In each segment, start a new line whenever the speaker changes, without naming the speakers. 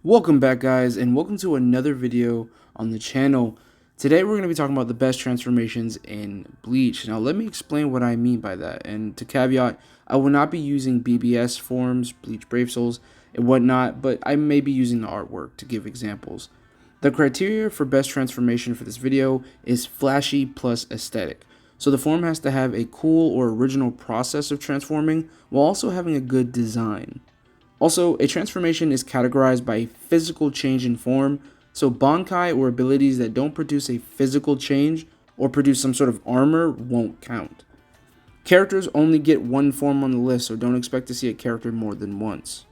Welcome back, guys, and welcome to another video on the channel. Today we're going to be talking about the best transformations in Bleach. Now let me explain what I mean by that, and to caveat, I will not be using BBS forms, Bleach Brave Souls, and whatnot, but I may be using the artwork to give examples. The criteria for best transformation for this video is flashy plus aesthetic. So the form has to have a cool or original process of transforming while also having a good design. Also, a transformation is categorized by a physical change in form, so Bankai or abilities that don't produce a physical change or produce some sort of armor won't count. Characters only get one form on the list, so don't expect to see a character more than once.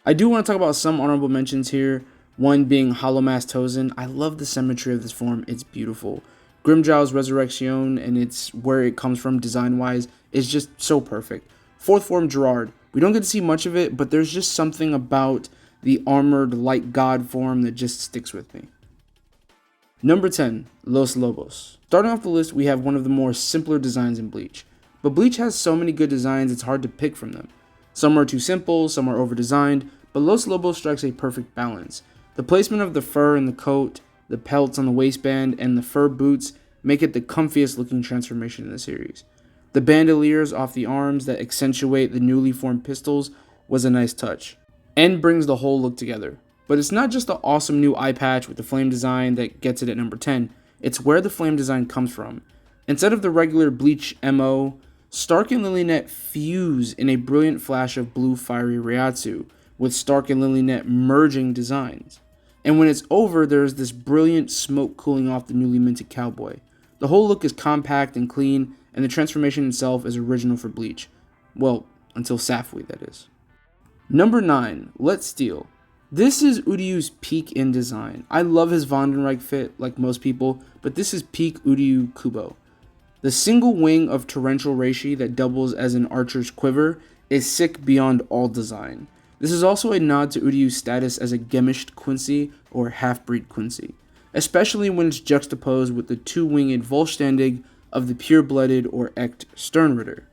I do want to talk about some honorable mentions here, one being Hollow Mass Tozen. I love the symmetry of this form, it's beautiful. Grimmjow's Resurrection and it's where it comes from design-wise is just so perfect. Fourth form Gerard. We don't get to see much of it, but there's just something about the armored light god form that just sticks with me. Number 10, Los Lobos. Starting off the list, we have one of the more simpler designs in Bleach. But Bleach has so many good designs, it's hard to pick from them. Some are too simple, some are over-designed, but Los Lobos strikes a perfect balance. The placement of the fur in the coat, the pelts on the waistband, and the fur boots make it the comfiest looking transformation in the series. The bandoliers off the arms that accentuate the newly formed pistols was a nice touch, and brings the whole look together. But it's not just the awesome new eye patch with the flame design that gets it at number 10, it's where the flame design comes from. Instead of the regular Bleach MO, Stark and Lilynet fuse in a brilliant flash of blue fiery Reiatsu, with Stark and Lilynet merging designs. And when it's over, there's this brilliant smoke cooling off the newly minted cowboy. The whole look is compact and clean, and the transformation itself is original for Bleach. Well, until Safui, that is. Number 9, Letz Stil. This is Uryu's peak in design. I love his Vandenreich fit, like most people, but this is peak Uryu Kubo. The single wing of torrential reishi that doubles as an archer's quiver is sick beyond all design. This is also a nod to Uryu's status as a gemished Quincy or half-breed Quincy, especially when it's juxtaposed with the two-winged Vollständig of the pure-blooded or Echt Sternritter.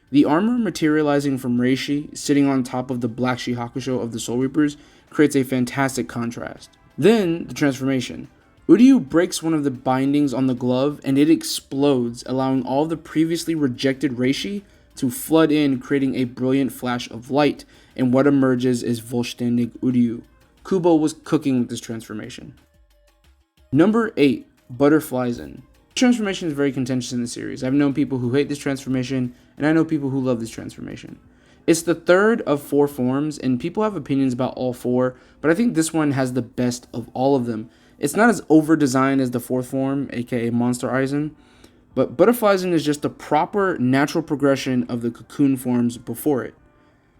The armor materializing from Reishi, sitting on top of the Black Shihakusho of the Soul Reapers, creates a fantastic contrast. Then, the transformation. Uryu breaks one of the bindings on the glove and it explodes, allowing all the previously rejected Reishi to flood in, creating a brilliant flash of light, and what emerges is Vollständig Uryu. Kubo was cooking with this transformation. Number 8, ButterflAizen. This transformation is very contentious in the series. I've known people who hate this transformation, and I know people who love this transformation. It's the third of 4 forms, and people have opinions about all 4, but I think this one has the best of all of them. It's not as over-designed as the 4th form, aka Monster Aizen, but ButterflAizen is just the proper, natural progression of the cocoon forms before it.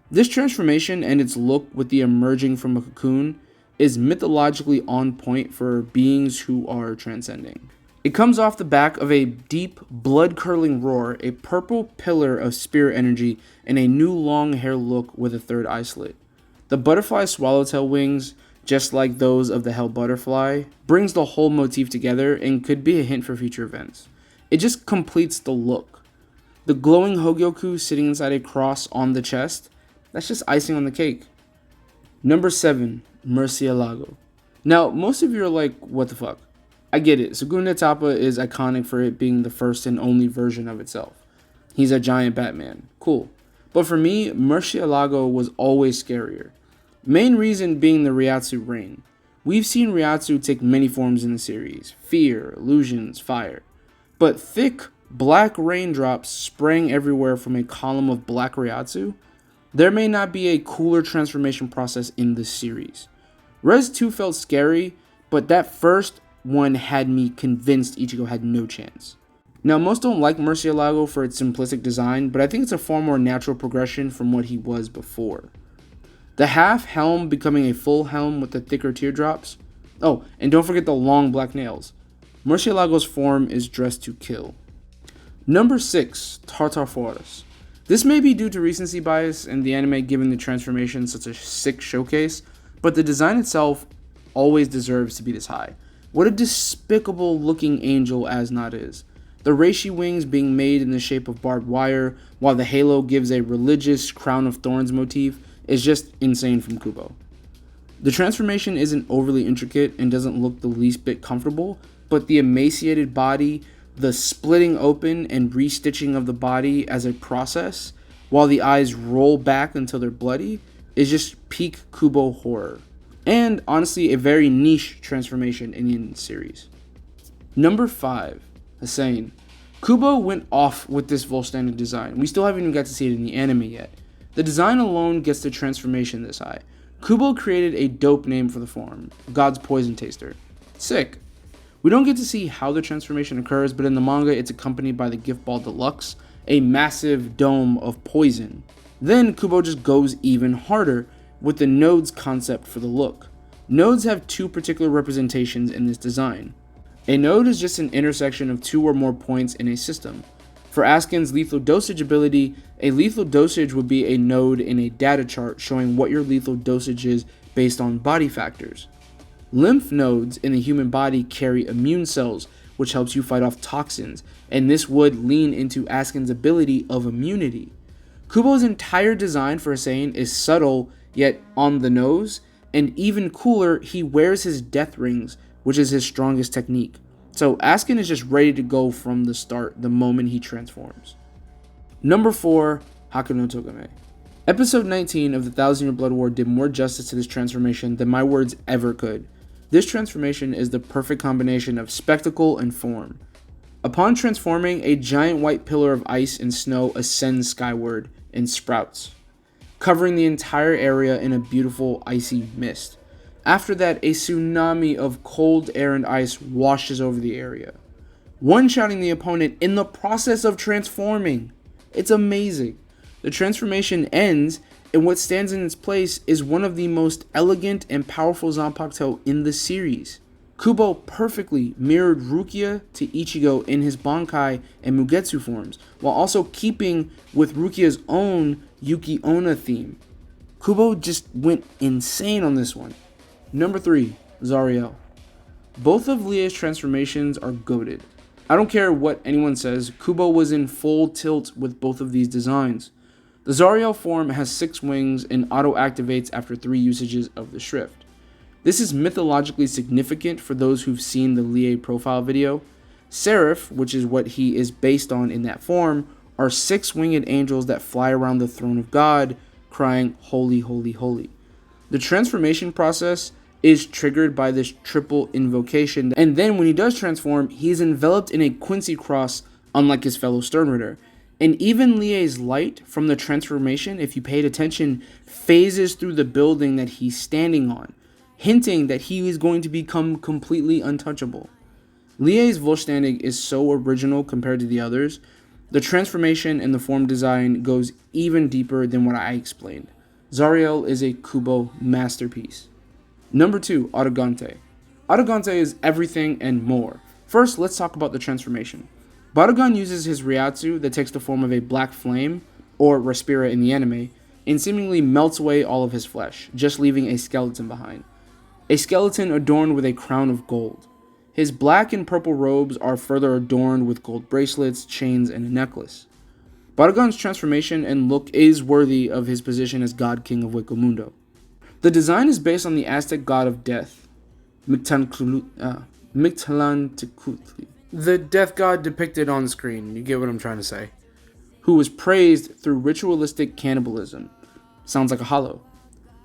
This transformation and its look with the emerging from a cocoon is mythologically on point for beings who are transcending. It comes off the back of a deep, blood-curdling roar, a purple pillar of spirit energy, and a new long hair look with a third eye slit. The butterfly swallowtail wings, just like those of the Hell Butterfly, brings the whole motif together and could be a hint for future events. It just completes the look. The glowing Hogyoku sitting inside a cross on the chest, that's just icing on the cake. Number 7, Murcielago. Now, most of you are like, what the fuck? I get it, Suguna Tapa is iconic for it being the first and only version of itself. He's a giant Batman, cool. But for me, Murcielago was always scarier. Main reason being the Reiatsu rain. We've seen Reiatsu take many forms in the series, fear, illusions, fire. But thick, black raindrops spraying everywhere from a column of black Reiatsu, there may not be a cooler transformation process in this series. Res 2 felt scary, but that first one had me convinced Ichigo had no chance. Now, most don't like Murcielago for its simplistic design, but I think it's a far more natural progression from what he was before. The half helm becoming a full helm with the thicker teardrops. Oh, and don't forget the long black nails. Murcielago's form is dressed to kill. Number 6, Tartar Foras. This may be due to recency bias and the anime giving the transformation such a sick showcase, but the design itself always deserves to be this high. What a despicable looking angel Asnod is. The reishi wings being made in the shape of barbed wire, while the halo gives a religious crown of thorns motif, is just insane from Kubo. The transformation isn't overly intricate and doesn't look the least bit comfortable, but the emaciated body, the splitting open and restitching of the body as a process, while the eyes roll back until they're bloody, is just peak Kubo horror. And honestly, a very niche transformation in the series. Number 5, Hasshein. Kubo went off with this Volstanic design. We still haven't even got to see it in the anime yet. The design alone gets the transformation this high. Kubo created a dope name for the form, God's Poison Taster. Sick. We don't get to see how the transformation occurs, but in the manga it's accompanied by the Gift Ball Deluxe, a massive dome of poison. Then Kubo just goes even harder with the nodes concept for the look. Nodes have two particular representations in this design. A node is just an intersection of two or more points in a system. For Askin's lethal dosage ability, a lethal dosage would be a node in a data chart showing what your lethal dosage is based on body factors. Lymph nodes in the human body carry immune cells, which helps you fight off toxins, and this would lean into Askin's ability of immunity. Kubo's entire design for Hasshein is subtle, yet on the nose, and even cooler, he wears his death rings, which is his strongest technique. So Askin is just ready to go from the start the moment he transforms. Number 4, Haka no Togame. Episode 19 of the 1,000-Year Blood War did more justice to this transformation than my words ever could. This transformation is the perfect combination of spectacle and form. Upon transforming, a giant white pillar of ice and snow ascends skyward and sprouts, covering the entire area in a beautiful icy mist. After that, a tsunami of cold air and ice washes over the area, one-shotting the opponent in the process of transforming. It's amazing. The transformation ends, and what stands in its place is one of the most elegant and powerful Zanpakuto in the series. Kubo perfectly mirrored Rukia to Ichigo in his Bankai and Mugetsu forms, while also keeping with Rukia's own Yuki Onna theme. Kubo just went insane on this one. Number 3, Zyrael. Both of Lie's transformations are goated. I don't care what anyone says, Kubo was in full tilt with both of these designs. The Zyrael form has 6 wings and auto-activates after 3 usages of the Shrift. This is mythologically significant for those who've seen the Lie profile video. Seraph, which is what he is based on in that form, are 6 winged angels that fly around the throne of God, crying, "Holy, holy, holy." The transformation process is triggered by this triple invocation, and then when he does transform, he is enveloped in a Quincy cross, unlike his fellow Sternritter. And even Lie's light from the transformation, if you paid attention, phases through the building that he's standing on, hinting that he is going to become completely untouchable. Lie's Volstanic is so original compared to the others. The transformation and the form design goes even deeper than what I explained. Zyrael is a Kubo masterpiece. Number 2, Arrogante. Arrogante is everything and more. First, let's talk about the transformation. Barugan uses his Ryatsu that takes the form of a black flame, or Respira in the anime, and seemingly melts away all of his flesh, just leaving a skeleton behind. A skeleton adorned with a crown of gold. His black and purple robes are further adorned with gold bracelets, chains, and a necklace. Barugan's transformation and look is worthy of his position as God King of Hueco The design is based on the Aztec god of death, Mictlantecuhtli. The death god depicted on screen, you get what I'm trying to say, who was praised through ritualistic cannibalism. Sounds like a hollow.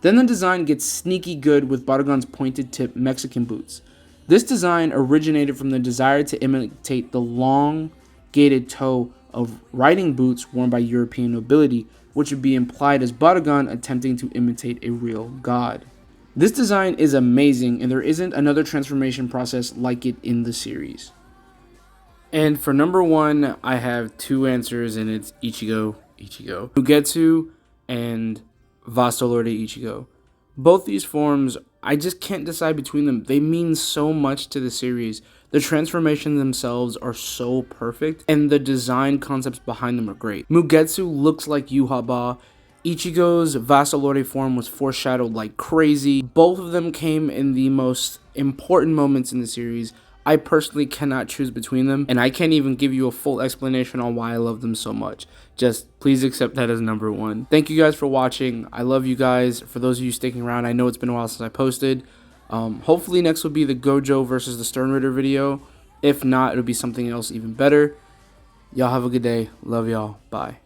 Then the design gets sneaky good with Barugan's pointed tip Mexican boots. This design originated from the desire to imitate the long, gated toe of riding boots worn by European nobility, which would be implied as Barugan attempting to imitate a real god. This design is amazing, and there isn't another transformation process like it in the series. And for number 1, I have 2 answers, and it's Ichigo, Mugetsu, and Vasto Lorde Ichigo. Both these forms, I just can't decide between them. They mean so much to the series. The transformations themselves are so perfect, and the design concepts behind them are great. Mugetsu looks like Yhwach. Ichigo's Vasto Lorde form was foreshadowed like crazy. Both of them came in the most important moments in the series. I personally cannot choose between them, and I can't even give you a full explanation on why I love them so much. Just please accept that as number one. Thank you guys for watching. I love you guys. For those of you sticking around, I know it's been a while since I posted. Hopefully next will be the Gojo versus the Stern Ritter video. If not, it'll be something else even better. Y'all have a good day. Love y'all. Bye.